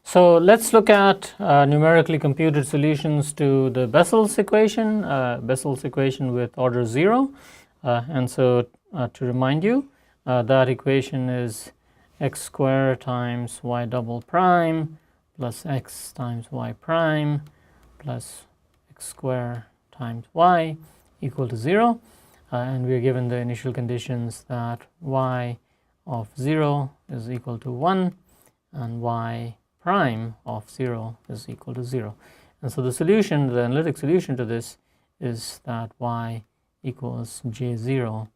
So let's look at numerically computed solutions to the Bessel's equation with order 0. And so to remind you, that equation is x squared times y double prime plus x times y prime plus x squared times y equal to 0. And we are given the initial conditions that y of 0 is equal to 1 and y prime of 0 is equal to 0. And so the solution, the analytic solution to this is that y equals j0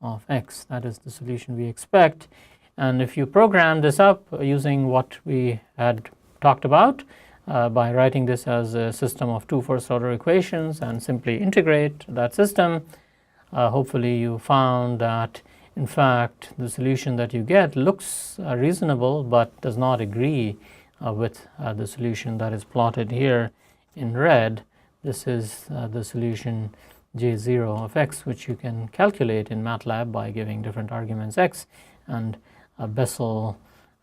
of x. That is the solution we expect. And if you program this up using what we had talked about by writing this as a system of two first-order equations and simply integrate that system, hopefully you found that in fact the solution that you get looks reasonable but does not agree with the solution that is plotted here in red. This is the solution j0 of x, which you can calculate in MATLAB by giving different arguments x, and Bessel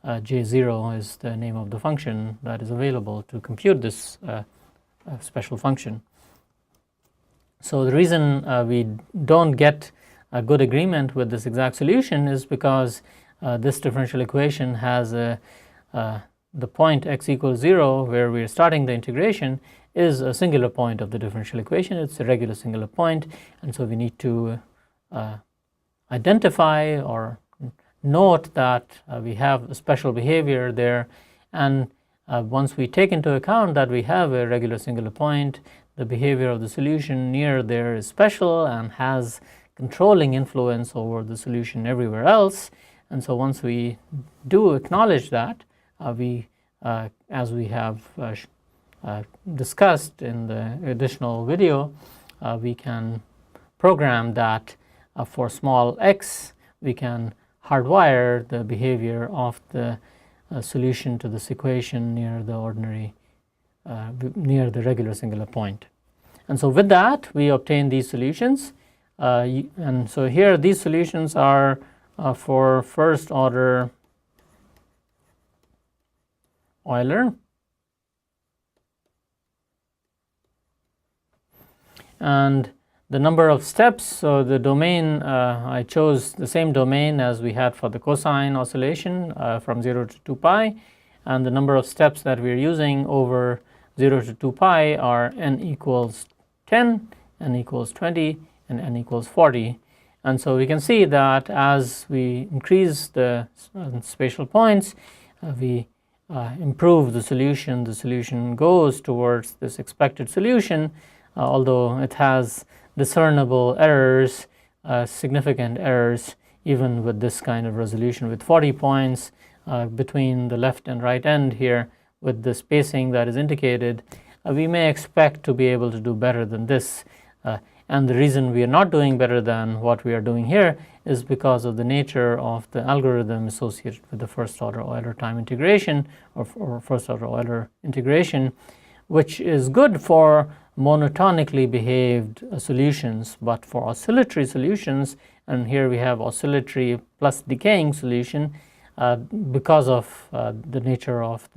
j0 is the name of the function that is available to compute this special function. So the reason we don't get a good agreement with this exact solution is because this differential equation has the point x equals 0 where we are starting the integration is a singular point of the differential equation. It's a regular singular point, and so we need to identify or note that we have a special behavior there, and once we take into account that we have a regular singular point, the behavior of the solution near there is special and has controlling influence over the solution everywhere else. And so once we do acknowledge that, as we have discussed in the additional video, we can program that for small x, we can hardwire the behavior of the solution to this equation near the ordinary, near the regular singular point. And so with that, we obtain these solutions. And so here these solutions are for first order Euler, and the number of steps, so the domain, I chose the same domain as we had for the cosine oscillation from 0 to 2 pi, and the number of steps that we are using over 0 to 2 pi are n equals 10, n equals 20, and n equals 40. And so we can see that as we increase the spatial points, we improve the solution goes towards this expected solution, although it has discernible errors, significant errors, even with this kind of resolution. With 40 points between the left and right end here, with the spacing that is indicated, we may expect to be able to do better than this. And the reason we are not doing better than what we are doing here is because of the nature of the algorithm associated with the first order Euler time integration, or first order Euler integration, which is good for monotonically behaved solutions, but for oscillatory solutions, and here we have oscillatory plus decaying solution, because of the nature of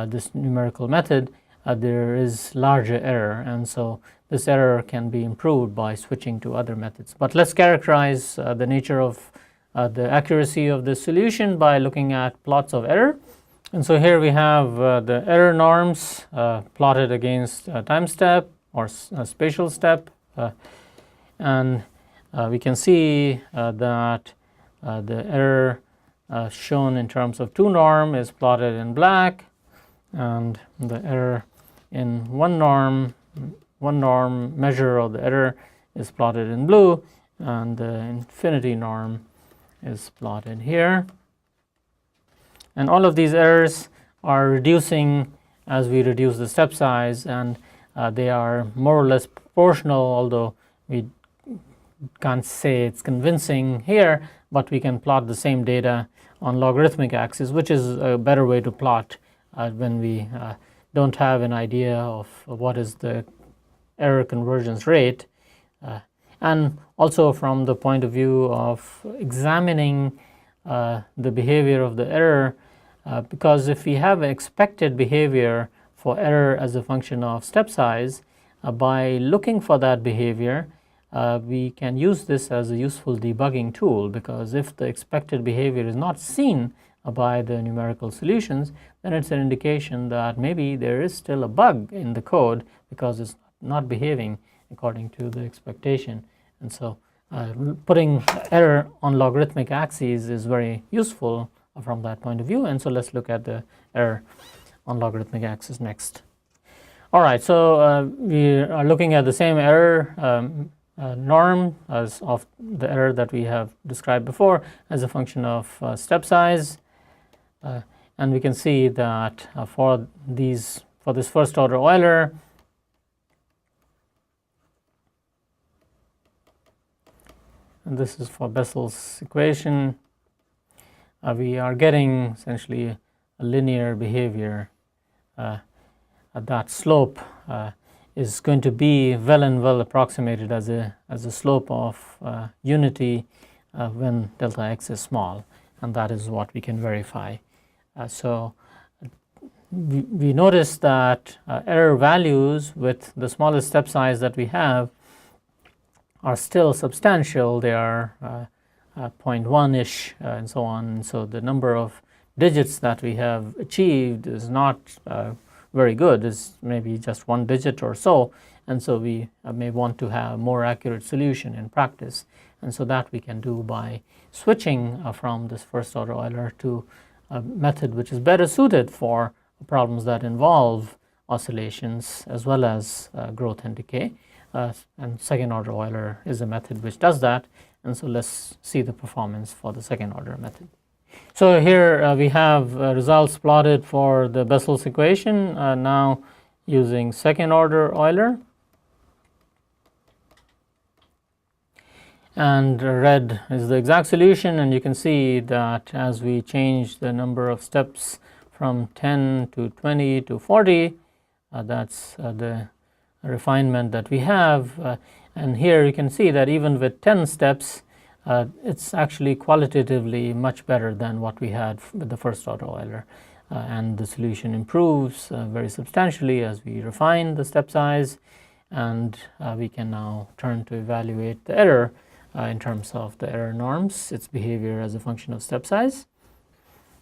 this numerical method, there is larger error, and so this error can be improved by switching to other methods. But let's characterize the nature of the accuracy of the solution by looking at plots of error. And so here we have the error norms plotted against time step or spatial step, and we can see that the error shown in terms of 2 norm is plotted in black, and the error in one norm measure of the error is plotted in blue, and the infinity norm is plotted here. And all of these errors are reducing as we reduce the step size, and they are more or less proportional, although we can't say it's convincing here, but we can plot the same data on logarithmic axis, which is a better way to plot when we don't have an idea of what is the error convergence rate, and also from the point of view of examining the behavior of the error because if we have an expected behavior for error as a function of step size, by looking for that behavior, we can use this as a useful debugging tool, because if the expected behavior is not seen by the numerical solutions, then it's an indication that maybe there is still a bug in the code because it's not behaving according to the expectation. And so putting error on logarithmic axes is very useful from that point of view. And so let's look at the error on logarithmic axis next. All right, so we are looking at the same error norm as of the error that we have described before as a function of step size. And we can see that for this first order Euler, and this is for Bessel's equation, we are getting essentially a linear behavior. That slope is going to be well and well approximated as a slope of unity when delta x is small, and that is what we can verify. So we notice that error values with the smallest step size that we have are still substantial. They are 0.1-ish and so on. And so the number of digits that we have achieved is not very good. It's maybe just 1 digit or so. And so we may want to have a more accurate solution in practice. And so that we can do by switching from this first order Euler to a method which is better suited for problems that involve oscillations as well as growth and decay. And second order Euler is a method which does that. And so let's see the performance for the second order method. So here we have results plotted for the Bessel's equation now using second order Euler. And red is the exact solution, and you can see that as we change the number of steps from 10 to 20 to 40, that's the refinement that we have. And here you can see that even with 10 steps, it's actually qualitatively much better than what we had with the first order Euler. And the solution improves very substantially as we refine the step size, and we can now turn to evaluate the error in terms of the error norms, its behavior as a function of step size.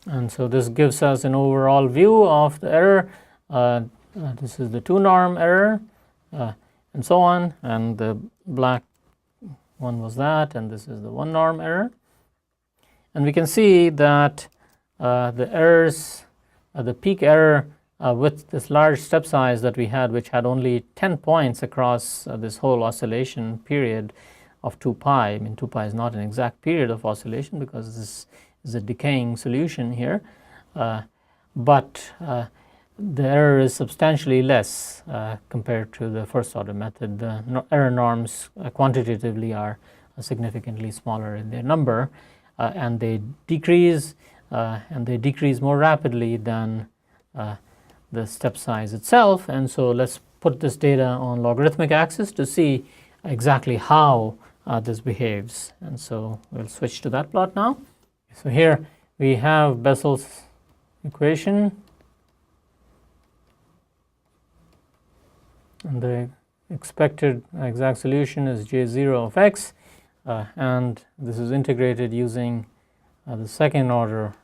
And so this gives us an overall view of the error. This is the 2-norm error and so on, and the black one was that, and this is the 1-norm error. And we can see that the errors, the peak error with this large step size that we had, which had only 10 points across this whole oscillation period of 2 pi. I mean, 2 pi is not an exact period of oscillation because this is a decaying solution here. But the error is substantially less compared to the first order method. The error norms quantitatively are significantly smaller in their number, and they decrease more rapidly than the step size itself. And so let's put this data on logarithmic axis to see exactly how this behaves. And so we'll switch to that plot now. So here we have Bessel's equation, and the expected exact solution is J0 of x, and this is integrated using the second order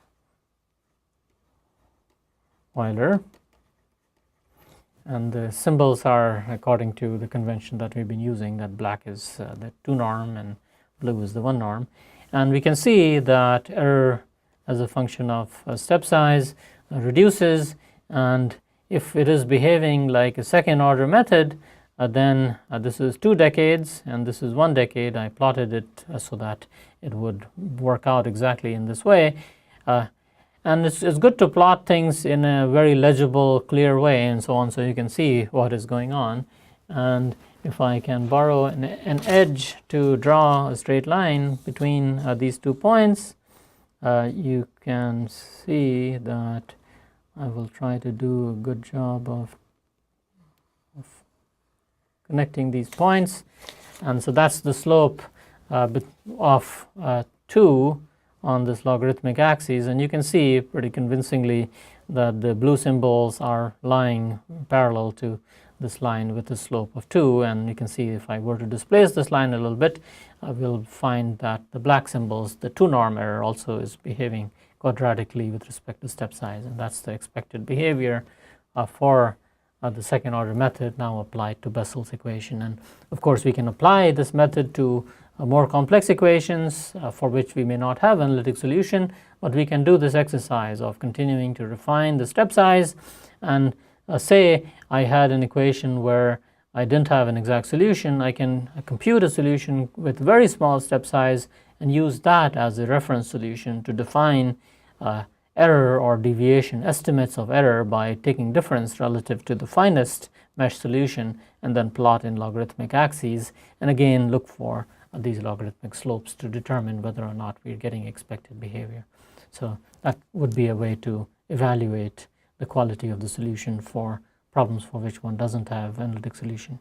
Euler, and the symbols are according to the convention that we've been using, that black is the 2-norm and blue is the 1-norm. And we can see that error as a function of step size reduces, and if it is behaving like a second order method, then this is 2 decades and this is 1 decade. I plotted it so that it would work out exactly in this way. And it's good to plot things in a very legible, clear way and so on, so you can see what is going on. And if I can borrow an edge to draw a straight line between these 2 points, you can see that I will try to do a good job of connecting these points. And so that's the slope of 2 on this logarithmic axis, and you can see pretty convincingly that the blue symbols are lying parallel to this line with a slope of 2, and you can see if I were to displace this line a little bit, we'll find that the black symbols, the 2 norm error, also is behaving quadratically with respect to step size, and that's the expected behavior for the second order method now applied to Bessel's equation. And of course we can apply this method to more complex equations for which we may not have analytic solution, but we can do this exercise of continuing to refine the step size. And say I had an equation where I didn't have an exact solution, I can compute a solution with very small step size and use that as a reference solution to define error or deviation, estimates of error, by taking difference relative to the finest mesh solution and then plot in logarithmic axes, and again look for these logarithmic slopes to determine whether or not we're getting expected behavior. So that would be a way to evaluate the quality of the solution for problems for which one doesn't have analytic solution.